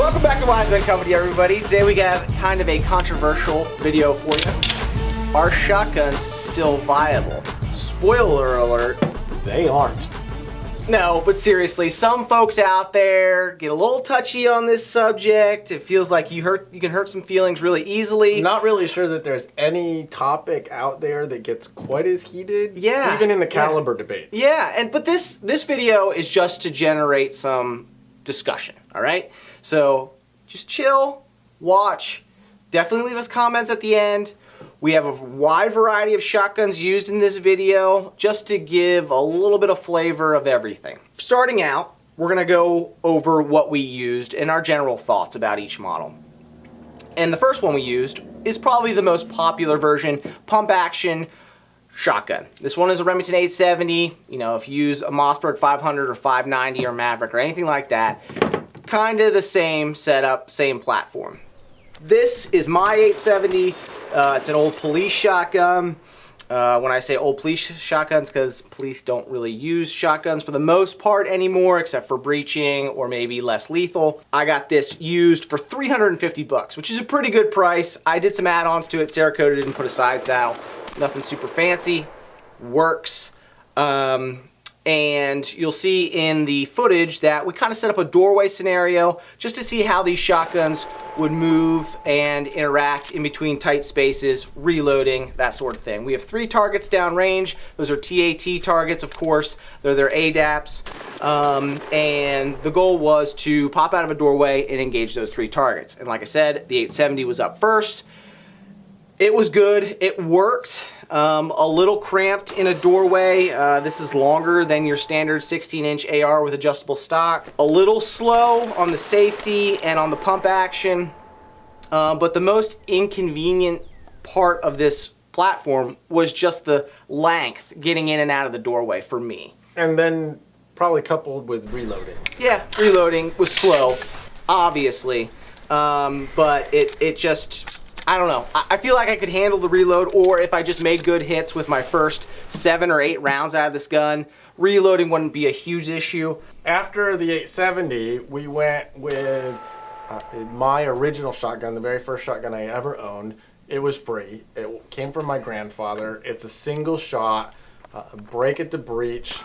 Welcome back to Wiseman Company, everybody. Today we got kind of a controversial video for you. Are shotguns still viable? Spoiler alert, they aren't. No, but seriously, some folks out there get a little touchy on this subject. It feels like you can hurt some feelings really easily. Not really sure that there's any topic out there that gets quite as heated. Yeah. Even in the caliber debate. Yeah, but this video is just to generate some discussion, all right? So just chill, watch, definitely leave us comments at the end. We have a wide variety of shotguns used in this video just to give a little bit of flavor of everything. Starting out, we're gonna go over what we used and our general thoughts about each model. And the first one we used is probably the most popular version, pump action shotgun. This one is a Remington 870. You know, if you use a Mossberg 500 or 590 or Maverick or anything like that, kind of the same setup, same platform. This is my 870. It's an old police shotgun. When I say old police shotguns, because police don't really use shotguns for the most part anymore, except for breaching or maybe less lethal. I got this used for 350 bucks, which is a pretty good price. I did some add-ons to it, Cerakoted it and put a side saddle. Nothing super fancy, works. And you'll see in the footage that we kind of set up a doorway scenario just to see how these shotguns would move and interact in between tight spaces, reloading, that sort of thing. We have 3 targets downrange. Those are TAT targets, of course. They're their ADAPs. And the goal was to pop out of a doorway and engage those 3 targets. And like I said, the 870 was up first. It was good. It worked. A little cramped in a doorway. This is longer than your standard 16-inch AR with adjustable stock. A little slow on the safety and on the pump action. But the most inconvenient part of this platform was just the length getting in and out of the doorway for me. And then probably coupled with reloading. Yeah, reloading was slow, obviously. But it just... I don't know. I feel like I could handle the reload, or if I just made good hits with my first 7 or 8 rounds out of this gun, reloading wouldn't be a huge issue. After the 870, we went with my original shotgun, the very first shotgun I ever owned. It was free. It came from my grandfather. It's a single shot, break at the breech,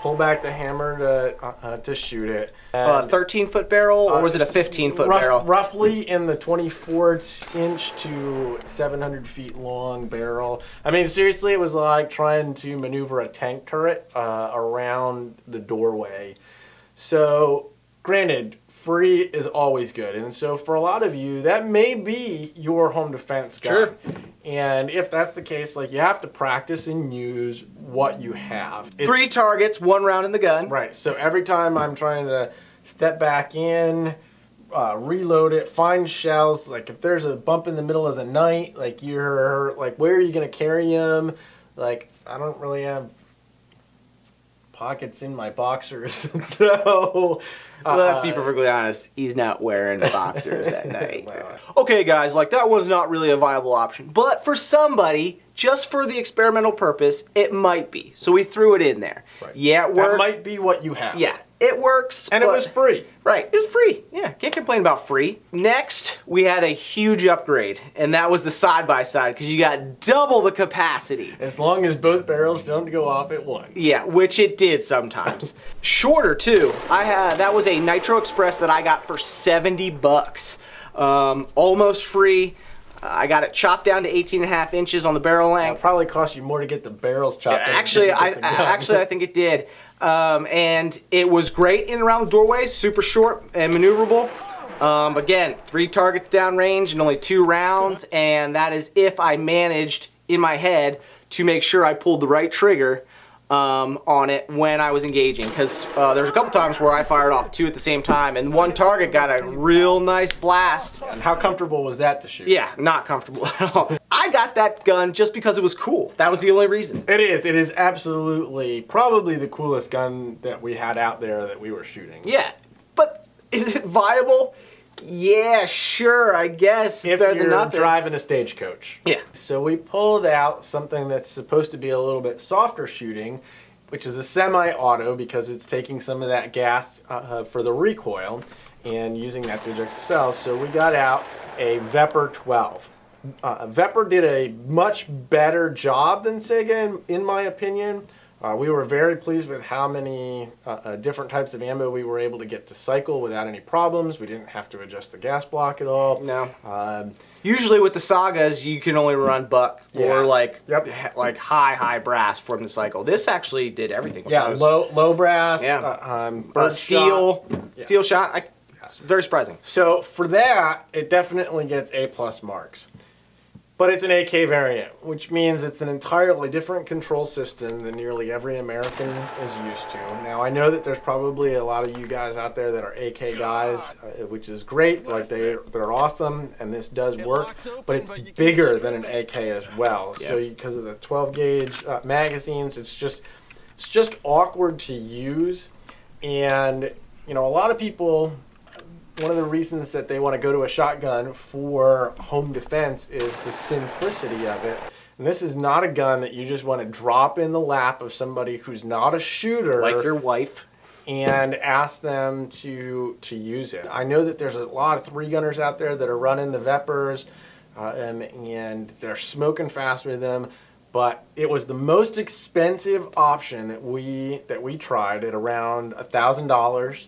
pull back the hammer to shoot it. 13-foot barrel, or was it a 15-foot barrel? Roughly in the 24-inch to 700 feet long barrel. I mean, seriously, it was like trying to maneuver a tank turret around the doorway. So, granted, free is always good. And so for a lot of you, that may be your home defense gun. Sure. And if that's the case, like, you have to practice and use what you have. 3 targets, 1 round in the gun. Right. So every time I'm trying to step back in, reload it, find shells, like if there's a bump in the middle of the night, like you're like, where are you going to carry them? Like, I don't really have pockets in my boxers. So well, let's be perfectly honest, he's not wearing boxers at night. Well, Okay guys, like that one's not really a viable option, but for somebody, just for the experimental purpose, it might be. So we threw it in there. Right. Yeah, it worked. that might be what you have. Yeah, it works. And it was free. Right, it was free. Yeah, can't complain about free. Next, we had a huge upgrade, and that was the side-by-side, because you got double the capacity. As long as both barrels don't go off at once. Yeah, which it did sometimes. Shorter too. That was a Nitro Express that I got for 70 bucks. Almost free. I got it chopped down to 18.5 inches on the barrel length. It'll probably cost you more to get the barrels chopped down. Actually, I think it did. And it was great in and around the doorway, super short and maneuverable. Again, 3 targets downrange and only 2 rounds, and that is if I managed in my head to make sure I pulled the right trigger on it when I was engaging, because there's a couple times where I fired off 2 at the same time, and one target got a real nice blast. And how comfortable was that to shoot? Yeah, not comfortable at all. I got that gun just because it was cool. That was the only reason. It is. It is absolutely probably the coolest gun that we had out there that we were shooting. Yeah, but is it viable? Yeah, sure, I guess. It's better than nothing. If you're driving a stagecoach. Yeah. So we pulled out something that's supposed to be a little bit softer shooting, which is a semi-auto because it's taking some of that gas for the recoil. and using that to eject cells. So we got out a Vepr 12. Vepr did a much better job than Sega, in my opinion. We were very pleased with how many different types of ammo we were able to get to cycle without any problems. We didn't have to adjust the gas block at all. No. Usually with the Sagas, you can only run buck or like high brass for them to cycle. This actually did everything. Low brass. Steel shot. Very surprising. So for that, it definitely gets A+ marks. But it's an AK variant, which means it's an entirely different control system than nearly every American is used to. Now, I know that there's probably a lot of you guys out there that are AK guys, which is great. Like they're awesome, and this does work. But it's bigger than an AK as well. Yeah. So because of the 12 gauge magazines, it's just awkward to use. And a lot of people, one of the reasons that they want to go to a shotgun for home defense is the simplicity of it. And this is not a gun that you just want to drop in the lap of somebody who's not a shooter. Like your wife. And ask them to use it. I know that there's a lot of 3-gunners out there that are running the Veprs, and they're smoking fast with them. But it was the most expensive option that we tried at around $1,000.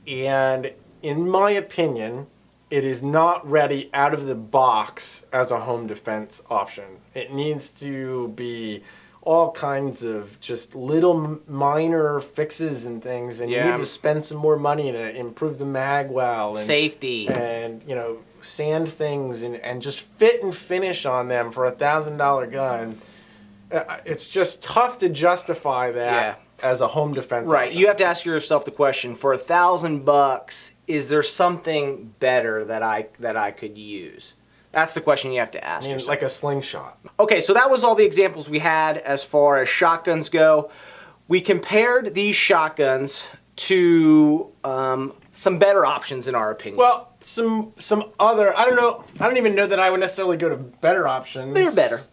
And in my opinion, it is not ready out of the box as a home defense option. It needs to be all kinds of just little minor fixes and things, and you need to spend some more money to improve the mag well and safety and sand things and just fit and finish on them for $1,000 gun. It's just tough to justify that as a home defense option. You have to ask yourself the question: for $1,000, is there something better that I could use? That's the question you have to ask yourself. Like a slingshot. Okay, so that was all the examples we had as far as shotguns go. We compared these shotguns to some better options in our opinion. Well, some other, I don't even know that I would necessarily go to better options. They're better.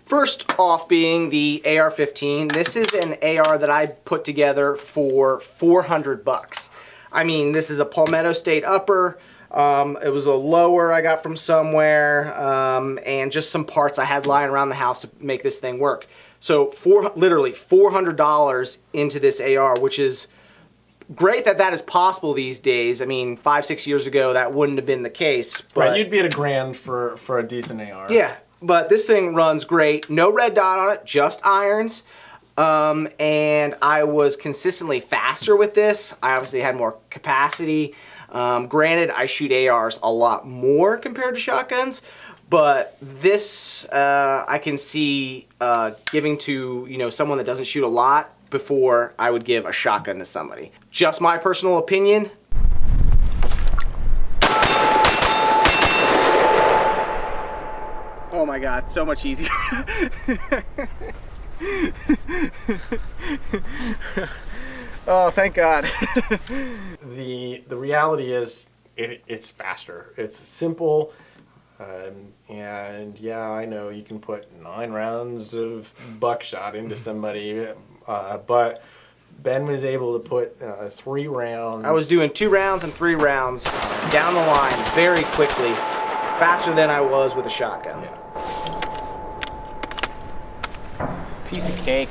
First off being the AR-15. This is an AR that I put together for $400. I mean, this is a Palmetto State upper. It was a lower I got from somewhere, and just some parts I had lying around the house to make this thing work. So literally $400 into this AR, which is great that is possible these days. I mean, 5-6 years ago, that wouldn't have been the case. But right, you'd be at $1,000 for a decent AR. Yeah, but this thing runs great. No red dot on it, just irons. And I was consistently faster with this. I obviously had more capacity. Granted, I shoot ARs a lot more compared to shotguns, but this I can see giving to someone that doesn't shoot a lot before I would give a shotgun to somebody. Just my personal opinion. Oh my God, so much easier. Oh, thank God. The reality is it's faster. It's simple. And yeah, I know you can put 9 rounds of buckshot into somebody, but Ben was able to put 3 rounds. I was doing 2 rounds and 3 rounds down the line very quickly, faster than I was with a shotgun. Yeah. Piece of cake.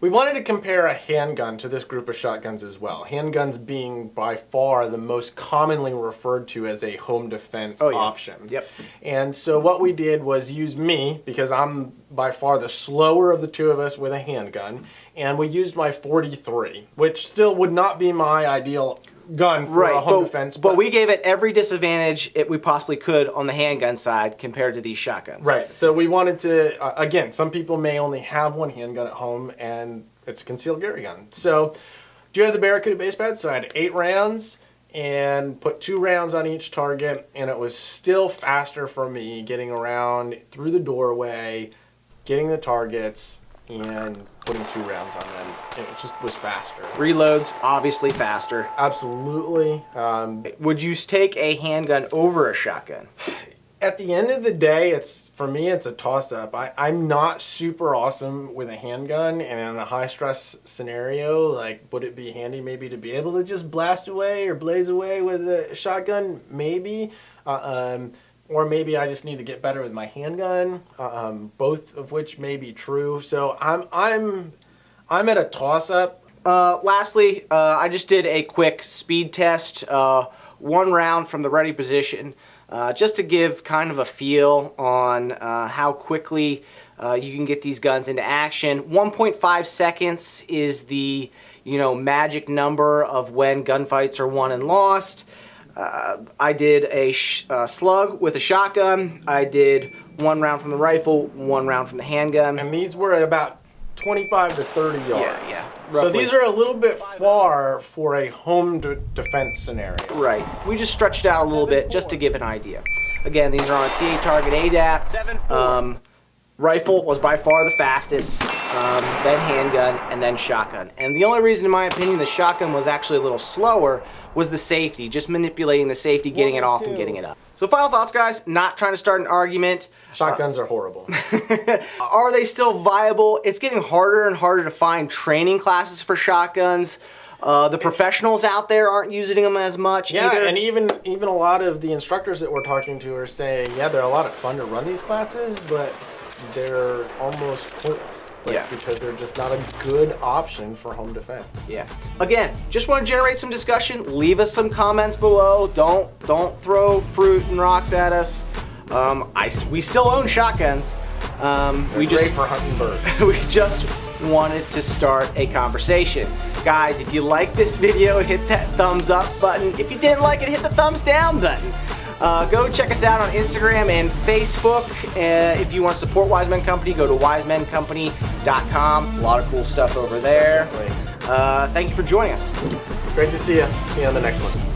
We wanted to compare a handgun to this group of shotguns as well. Handguns being by far the most commonly referred to as a home defense option. Yep. And so what we did was use me, because I'm by far the slower of the two of us with a handgun, and we used my 43, which still would not be my ideal gun for a home defense. But we gave it every disadvantage we possibly could on the handgun side compared to these shotguns. Right. So we wanted to, again, some people may only have one handgun at home, and it's a concealed carry gun. So do you have the Barracuda base pad? So I had 8 rounds and put 2 rounds on each target, and it was still faster for me getting around through the doorway, getting the targets, and putting 2 rounds on them. It just was faster. Reloads, obviously faster. Absolutely. Would you take a handgun over a shotgun? At the end of the day, for me, it's a toss-up. I'm not super awesome with a handgun, and in a high-stress scenario, like, would it be handy maybe to be able to just blast away or blaze away with a shotgun? Maybe. Or maybe I just need to get better with my handgun. Both of which may be true. So I'm at a toss-up. Lastly, I just did a quick speed test, 1 round from the ready position. Just to give kind of a feel on how quickly you can get these guns into action. 1.5 seconds is the magic number of when gunfights are won and lost. I did a slug with a shotgun. I did 1 round from the rifle, 1 round from the handgun. And these were at about 25 to 30 yards. Yeah. So these are a little bit far for a home defense scenario. Right. We just stretched out a little bit just to give an idea. Again, these are on a TA target ADAP. Rifle was by far the fastest, then handgun, and then shotgun. And the only reason, in my opinion, the shotgun was actually a little slower was the safety, just manipulating the safety, getting it off and getting it up. So final thoughts, guys, not trying to start an argument. Shotguns are horrible. Are they still viable? It's getting harder and harder to find training classes for shotguns. The professionals out there aren't using them as much either. And even a lot of the instructors that we're talking to are saying, yeah, they're a lot of fun to run these classes, but they're almost pointless. Because they're just not a good option for home defense. Yeah. Again, just want to generate some discussion. Leave us some comments below. Don't throw fruit and rocks at us. We still own shotguns. They're great for hunting birds. We just wanted to start a conversation. Guys, if you like this video, hit that thumbs up button. If you didn't like it, hit the thumbs down button. Go check us out on Instagram and Facebook. If you want to support Wise Men Company, go to wisemencompany.com. A lot of cool stuff over there. Thank you for joining us. Great to see you. See you on the next one.